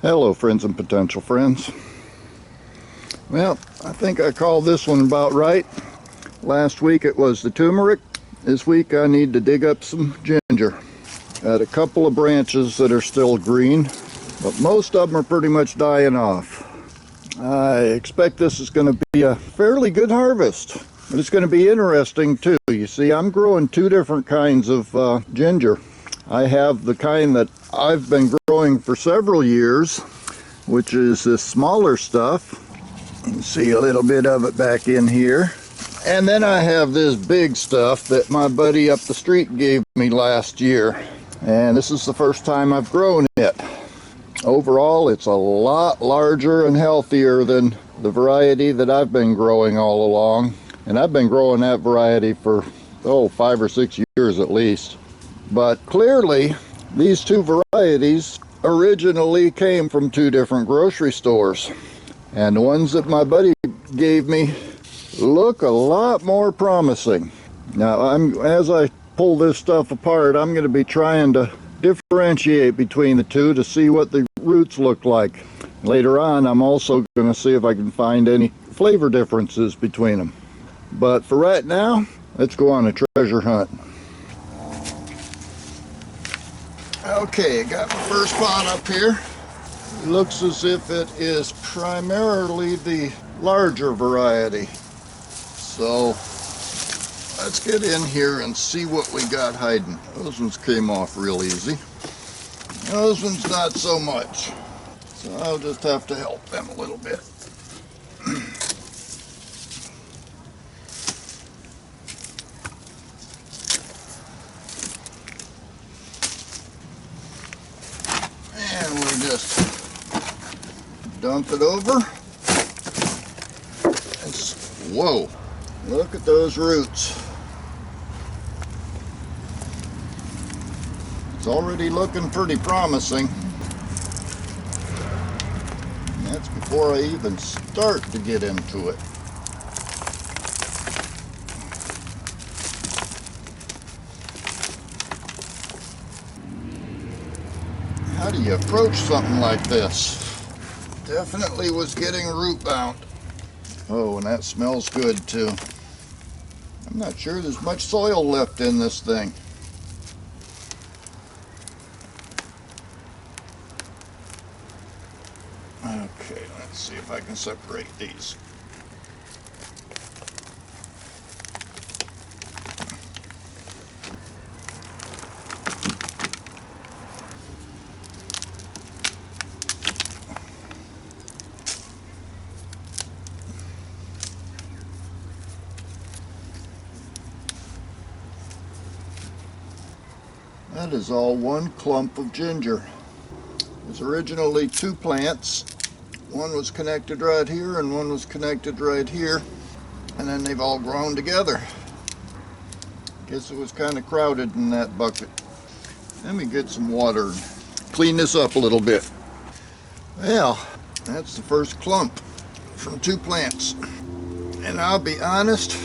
Hello friends and potential friends. Well, I think I called this one about right. Last week it was the turmeric. This week I need to dig up some ginger. Got a couple of branches that are still green, but most of them are pretty much dying off. I expect this is going to be a fairly good harvest, but it's going to be interesting too. You see, I'm growing two different kinds of ginger. I have the kind that I've been growing for several years, which is this smaller stuff. You can see a little bit of it back in here. And then I have this big stuff that my buddy up the street gave me last year. And this is the first time I've grown it. Overall, it's a lot larger and healthier than the variety that I've been growing all along. And I've been growing that variety for, 5 or 6 years at least. But clearly, these two varieties originally came from two different grocery stores. And the ones that my buddy gave me look a lot more promising. Now, as I pull this stuff apart, I'm going to be trying to differentiate between the two to see what the roots look like. Later on, I'm also going to see if I can find any flavor differences between them. But for right now, let's go on a treasure hunt. Okay, got my first pot up here. It looks as if it is primarily the larger variety. So let's get in here and see what we got hiding. Those ones came off real easy. Those ones not so much. So I'll just have to help them a little bit. And we'll just dump it over. Whoa, look at those roots. It's already looking pretty promising. And that's before I even start to get into it. How do you approach something like this? Definitely was getting root bound. Oh, and that smells good too. I'm not sure there's much soil left in this thing. Okay, let's see if I can separate these. That is all one clump of ginger. It was originally two plants. One was connected right here and one was connected right here. And then they've all grown together. Guess it was kind of crowded in that bucket. Let me get some water and clean this up a little bit. Well, that's the first clump from two plants. And I'll be honest,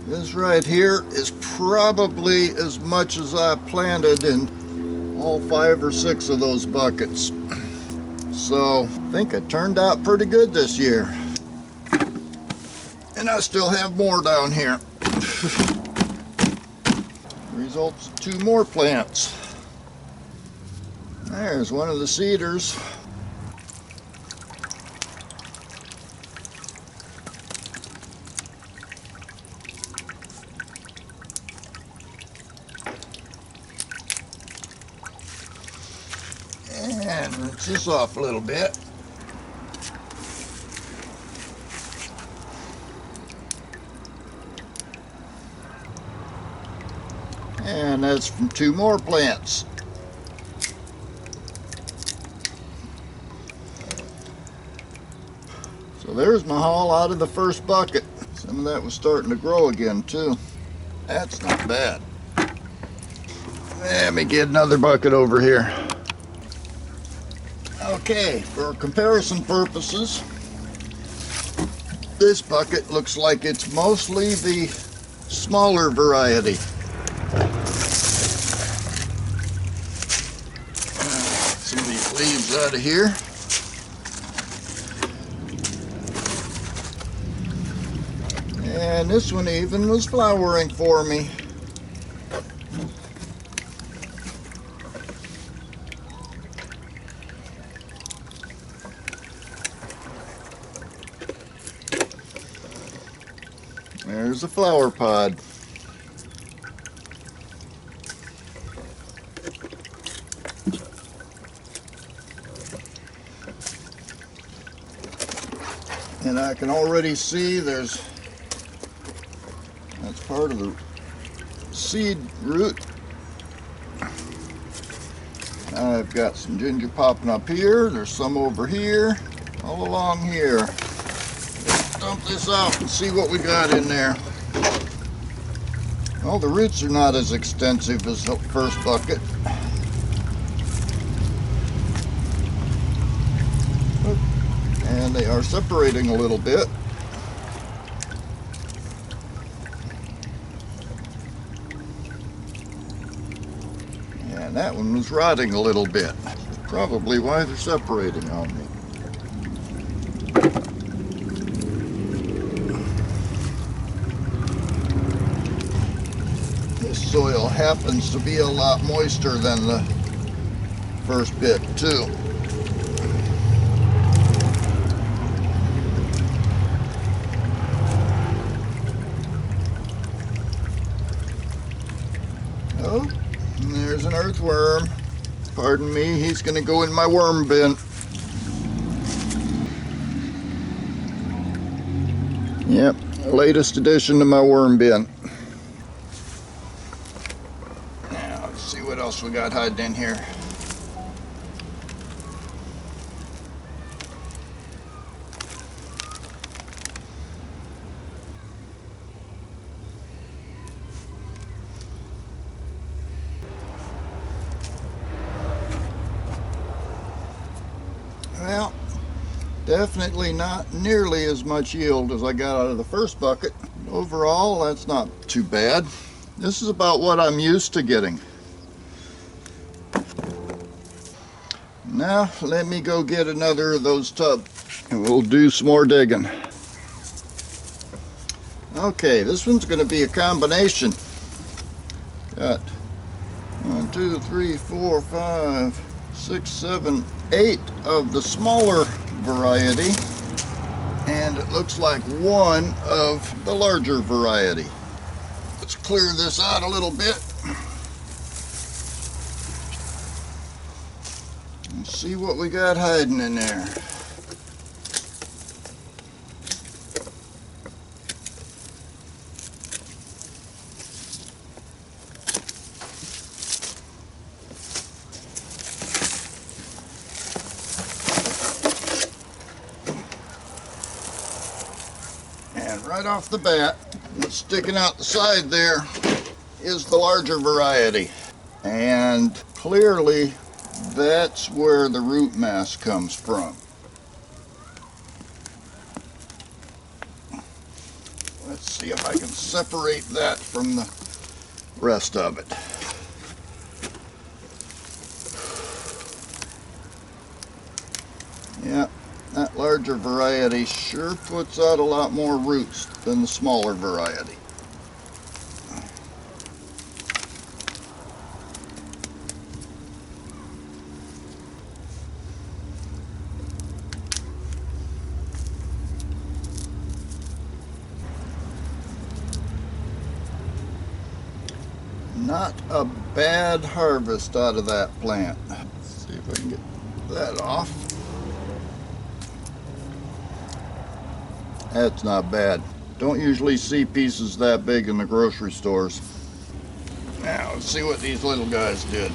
this right here is probably as much as I planted in all 5 or 6 of those buckets. So I think it turned out pretty good this year. And I still have more down here. Results of 2 more plants. There's one of the cedars. And rinse this off a little bit. And that's from 2 more plants. So there's my haul out of the first bucket. Some of that was starting to grow again too. That's not bad. Let me get another bucket over here. Okay, for comparison purposes, this bucket looks like it's mostly the smaller variety. Some of these leaves out of here. And this one even was flowering for me. There's a flower pod. And I can already see that's part of the seed root. I've got some ginger popping up here. There's some over here, all along here. Let's dump this out and see what we got in there. Well, the roots are not as extensive as the first bucket. And they are separating a little bit. And that one was rotting a little bit. Probably why they're separating on me. This soil happens to be a lot moister than the first bit too. Oh, and there's an earthworm. Pardon me, he's going to go in my worm bin. Yep, latest addition to my worm bin. Now, let's see what else we got hiding in here. Well, definitely not nearly as much yield as I got out of the first bucket. Overall, that's not too bad. This is about what I'm used to getting. Now, let me go get another of those tubs and we'll do some more digging. Okay, this one's going to be a combination. Got 1, 2, 3, 4, 5, 6, 7, 8 of the smaller variety, and it looks like 1 of the larger variety. Let's clear this out a little bit and see what we got hiding in there. And right off the bat, what's sticking out the side there is the larger variety. And clearly that's where the root mass comes from. Let's see if I can separate that from the rest of it. Yeah, that larger variety sure puts out a lot more roots than the smaller variety. Not a bad harvest out of that plant. Let's see if I can get that off. That's not bad. Don't usually see pieces that big in the grocery stores. Now let's see what these little guys did.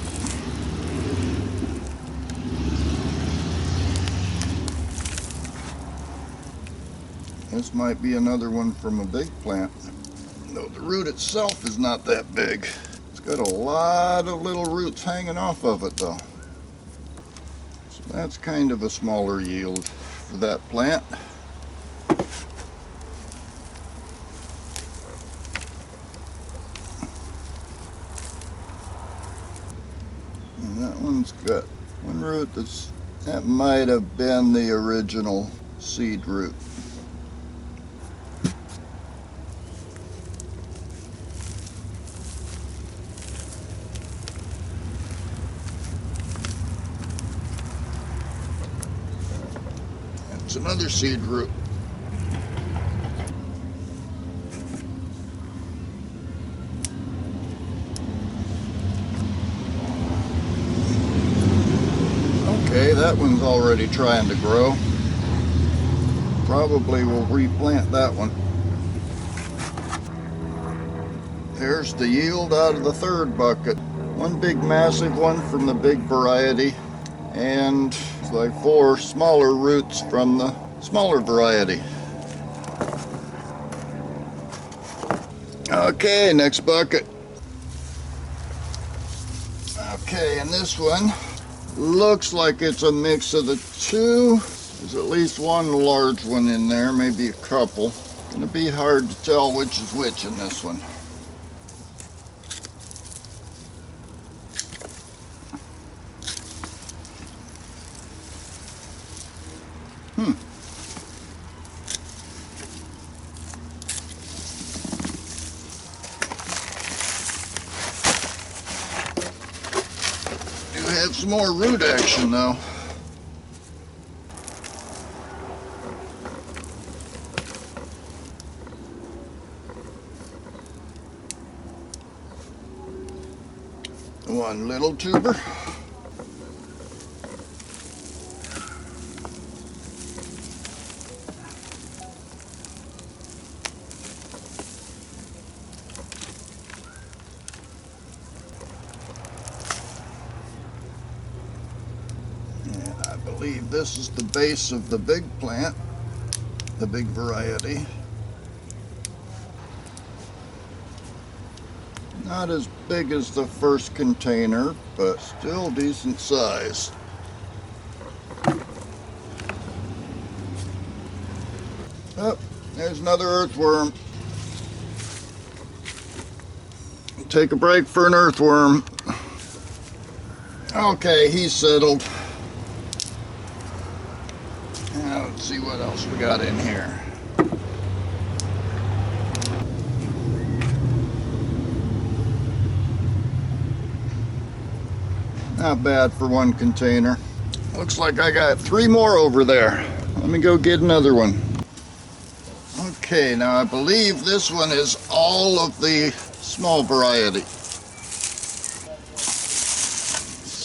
This might be another one from a big plant. Though the root itself is not that big. It's got a lot of little roots hanging off of it though. So that's kind of a smaller yield for that plant. And that one's got one root that might have been the original seed root. That's another seed root. Okay, that one's already trying to grow. Probably will replant that one. There's the yield out of the third bucket. One big massive one from the big variety, and it's like 4 smaller roots from the smaller variety. Okay, next bucket. Okay, and this one looks like it's a mix of the two. There's at least one large one in there, maybe a couple. Gonna be hard to tell which is which in this one. Do have some more root action though. One little tuber. And I believe this is the base of the big plant, the big variety. Not as big as the first container, but still decent size. Oh, there's another earthworm. Take a break for an earthworm. Okay, he's settled. Now let's see what else we got in here. Not bad for one container. Looks like I got 3 more over there. Let me go get another one. Okay, now I believe this one is all of the small variety. Let's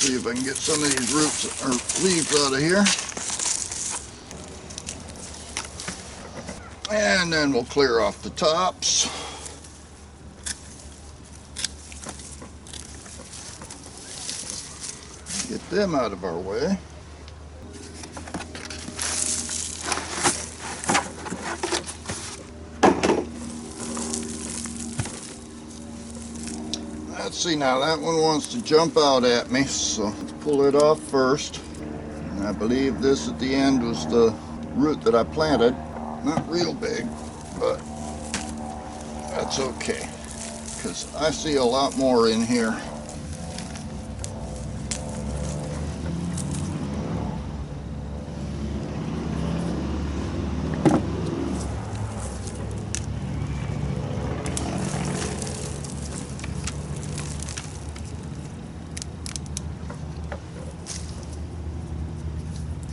see if I can get some of these roots or leaves out of here. And then we'll clear off the tops. Get them out of our way. Let's see now, that one wants to jump out at me, so let's pull it off first. And I believe this at the end was the root that I planted. Not real big, but that's okay, because I see a lot more in here.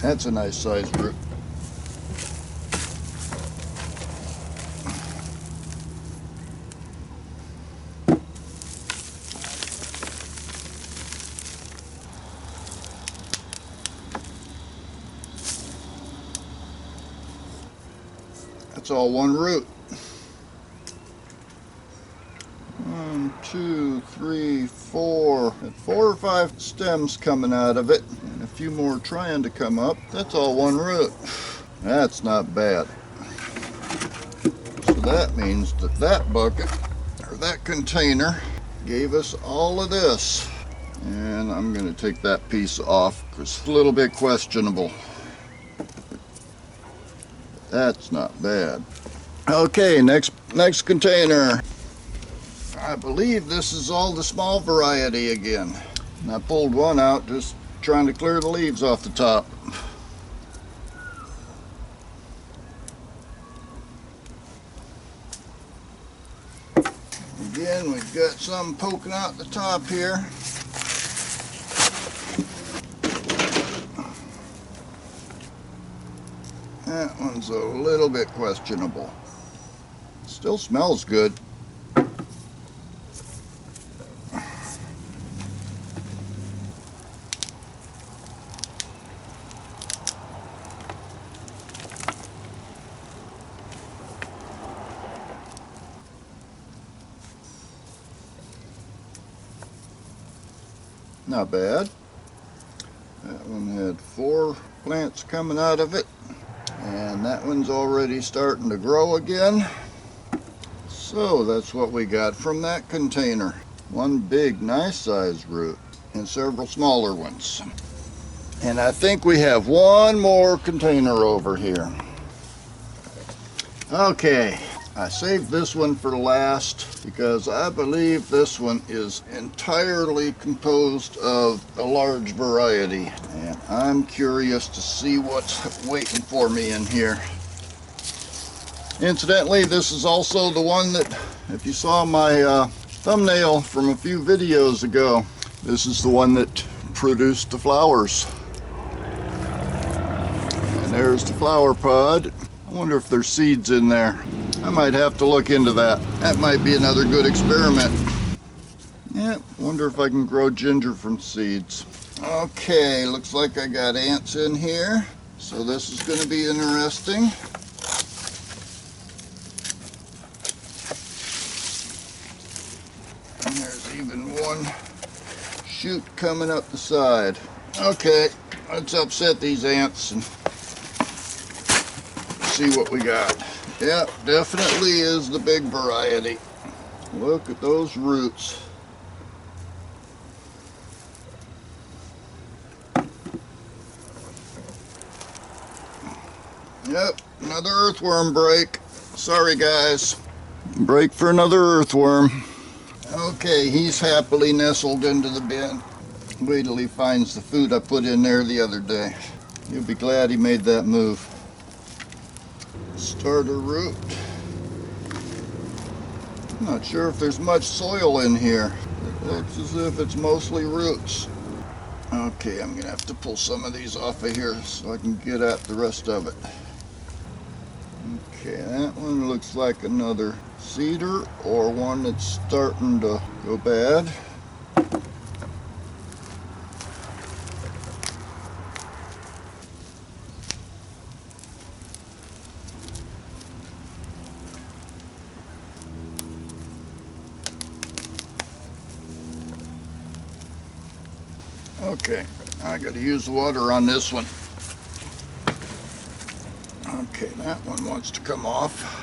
That's a nice sized root. That's all one root. 1, 2, 3, 4. 4 or 5 stems coming out of it, and a few more trying to come up. That's all one root. That's not bad. So that means that that bucket, or that container, gave us all of this. And I'm going to take that piece off because it's a little bit questionable. That's not bad. Okay, next container. I believe this is all the small variety again. And I pulled one out just trying to clear the leaves off the top. Again, we've got some poking out the top here. That one's a little bit questionable. Still smells good. Not bad. That one had 4 plants coming out of it, and that one's already starting to grow again. So that's what we got from that container. One big nice sized root and several smaller ones. And I think we have one more container over here. Okay, I saved this one for last because I believe this one is entirely composed of a large variety. And I'm curious to see what's waiting for me in here. Incidentally, this is also the one that, if you saw my thumbnail from a few videos ago, this is the one that produced the flowers. And there's the flower pod. I wonder if there's seeds in there. I might have to look into that. That might be another good experiment. Yeah, wonder if I can grow ginger from seeds. Okay, looks like I got ants in here. So this is going to be interesting. And there's even one shoot coming up the side. Okay, let's upset these ants and see what we got. Yep, definitely is the big variety. Look at those roots. Yep, another earthworm break. Sorry guys. Break for another earthworm. Okay, he's happily nestled into the bin. Wait till he finds the food I put in there the other day. He'll be glad he made that move. Starter root. I'm not sure if there's much soil in here. It looks as if it's mostly roots. Okay, I'm gonna have to pull some of these off of here so I can get at the rest of it. Okay, that one looks like another cedar or one that's starting to go bad. Okay, I gotta use the water on this one. Okay, that one wants to come off.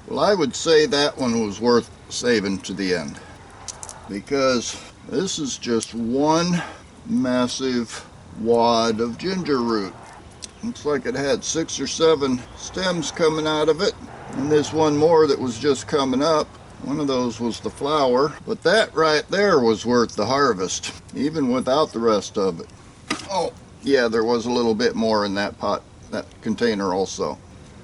Well, I would say that one was worth saving to the end because this is just one massive wad of ginger root. Looks like it had 6 or 7 stems coming out of it, and this one more that was just coming up. One of those was the flower, but that right there was worth the harvest, even without the rest of it. Oh, yeah, there was a little bit more in that pot, that container also.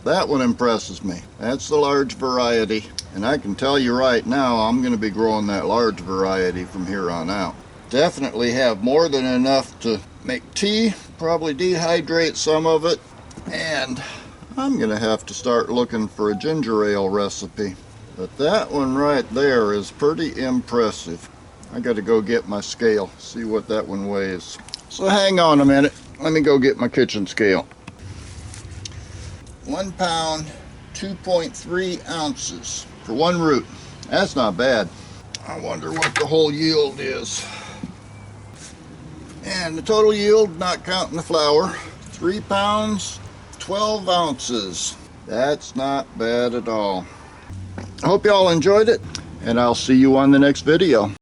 That one impresses me. That's the large variety, and I can tell you right now I'm going to be growing that large variety from here on out. Definitely have more than enough to make tea, probably dehydrate some of it, and I'm going to have to start looking for a ginger ale recipe. But that one right there is pretty impressive. I got to go get my scale, see what that one weighs. So hang on a minute, let me go get my kitchen scale. 1 pound, 2.3 ounces for one root. That's not bad. I wonder what the whole yield is. And the total yield, not counting the flour, 3 pounds, 12 ounces. That's not bad at all. I hope y'all enjoyed it, and I'll see you on the next video.